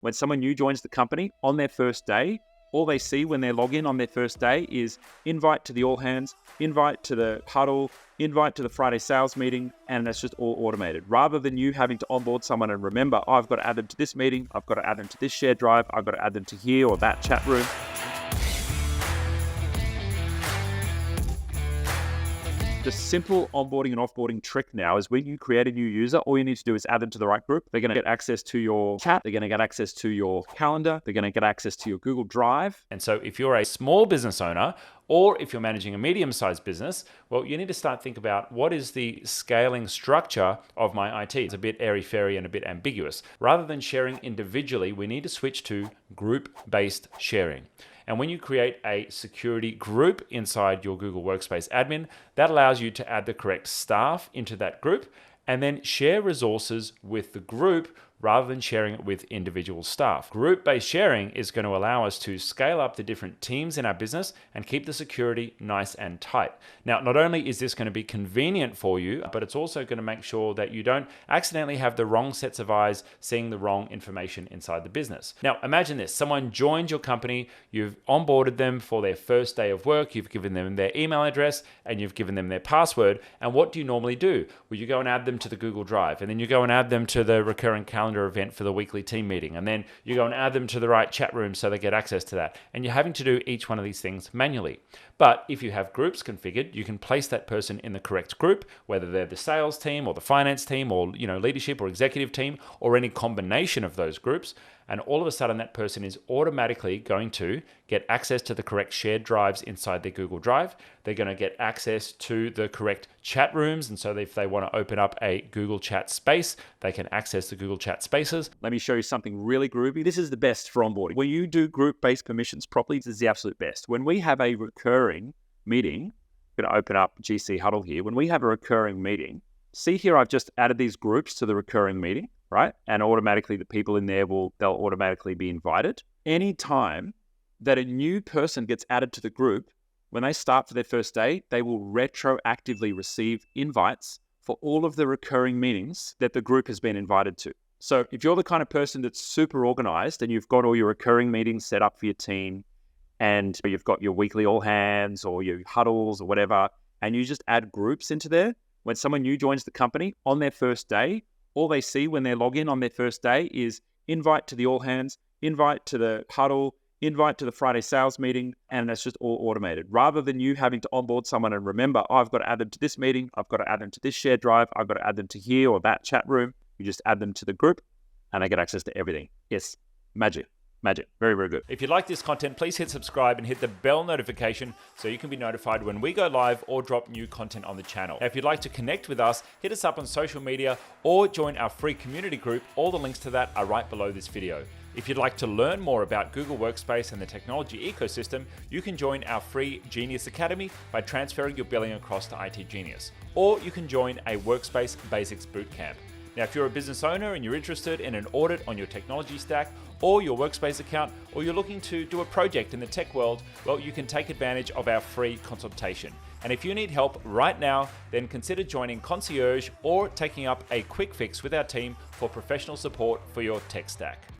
When someone new joins the company on their first day, all they see when they log in on their first day is invite to the all hands, invite to the huddle, invite to the Friday sales meeting, and that's just all automated. Rather than you having to onboard someone and remember, oh, I've got to add them to this meeting, I've got to add them to this shared drive, I've got to add them to here or that chat room. The simple onboarding and offboarding trick now is when you create a new user, all you need to do is add them to the right group. They're going to get access to your chat. They're going to get access to your calendar. They're going to get access to your Google Drive. And so if you're a small business owner, or if you're managing a medium-sized business, well, you need to start thinking about what is the scaling structure of my IT. It's a bit airy-fairy and a bit ambiguous. Rather than sharing individually, we need to switch to group-based sharing. And when you create a security group inside your Google Workspace admin, that allows you to add the correct staff into that group and then share resources with the group rather than sharing it with individual staff. Group-based sharing is going to allow us to scale up the different teams in our business and keep the security nice and tight. Now, not only is this going to be convenient for you, but it's also going to make sure that you don't accidentally have the wrong sets of eyes seeing the wrong information inside the business. Now, imagine this. Someone joined your company, you've onboarded them for their first day of work, you've given them their email address, and you've given them their password. And what do you normally do? Well, you go and add them to the Google Drive, and then you go and add them to the recurring calendar event for the weekly team meeting, and then you go and add them to the right chat room so they get access to that, and you're having to do each one of these things manually. But if you have groups configured, you can place that person in the correct group, whether they're the sales team or the finance team or leadership or executive team or any combination of those groups, and all of a sudden that person is automatically going to get access to the correct shared drives inside their Google Drive. They're going to get access to the correct chat rooms, and so if they want to open up a Google Chat space, they can access the Google Chat spaces. Let me show you something really groovy. This is the best for onboarding. When you do group-based permissions properly, this is the absolute best. When we have a recurring meeting, I'm going to open up GC Huddle here. When we have a recurring meeting, see here I've just added these groups to the recurring meeting, right? And automatically the people in there they'll automatically be invited. Anytime that a new person gets added to the group, when they start for their first day, they will retroactively receive invites for all of the recurring meetings that the group has been invited to. So if you're the kind of person that's super organized and you've got all your recurring meetings set up for your team, and you've got your weekly all hands or your huddles or whatever, and you just add groups into there, when someone new joins the company on their first day, all they see when they log in on their first day is invite to the all hands, invite to the huddle, invite to the Friday sales meeting, and that's just all automated. Rather than you having to onboard someone and remember, oh, I've got to add them to this meeting, I've got to add them to this shared drive, I've got to add them to here or that chat room, you just add them to the group and they get access to everything. Yes, magic. Magic. Very, very good. If you like this content, please hit subscribe and hit the bell notification so you can be notified when we go live or drop new content on the channel. Now, if you'd like to connect with us, hit us up on social media or join our free community group. All the links to that are right below this video. If you'd like to learn more about Google Workspace and the technology ecosystem, you can join our free Genius Academy by transferring your billing across to itGenius. Or you can join a Workspace Basics Bootcamp. Now, if you're a business owner and you're interested in an audit on your technology stack or your Workspace account, or you're looking to do a project in the tech world, well, you can take advantage of our free consultation. And if you need help right now, then consider joining Concierge or taking up a quick fix with our team for professional support for your tech stack.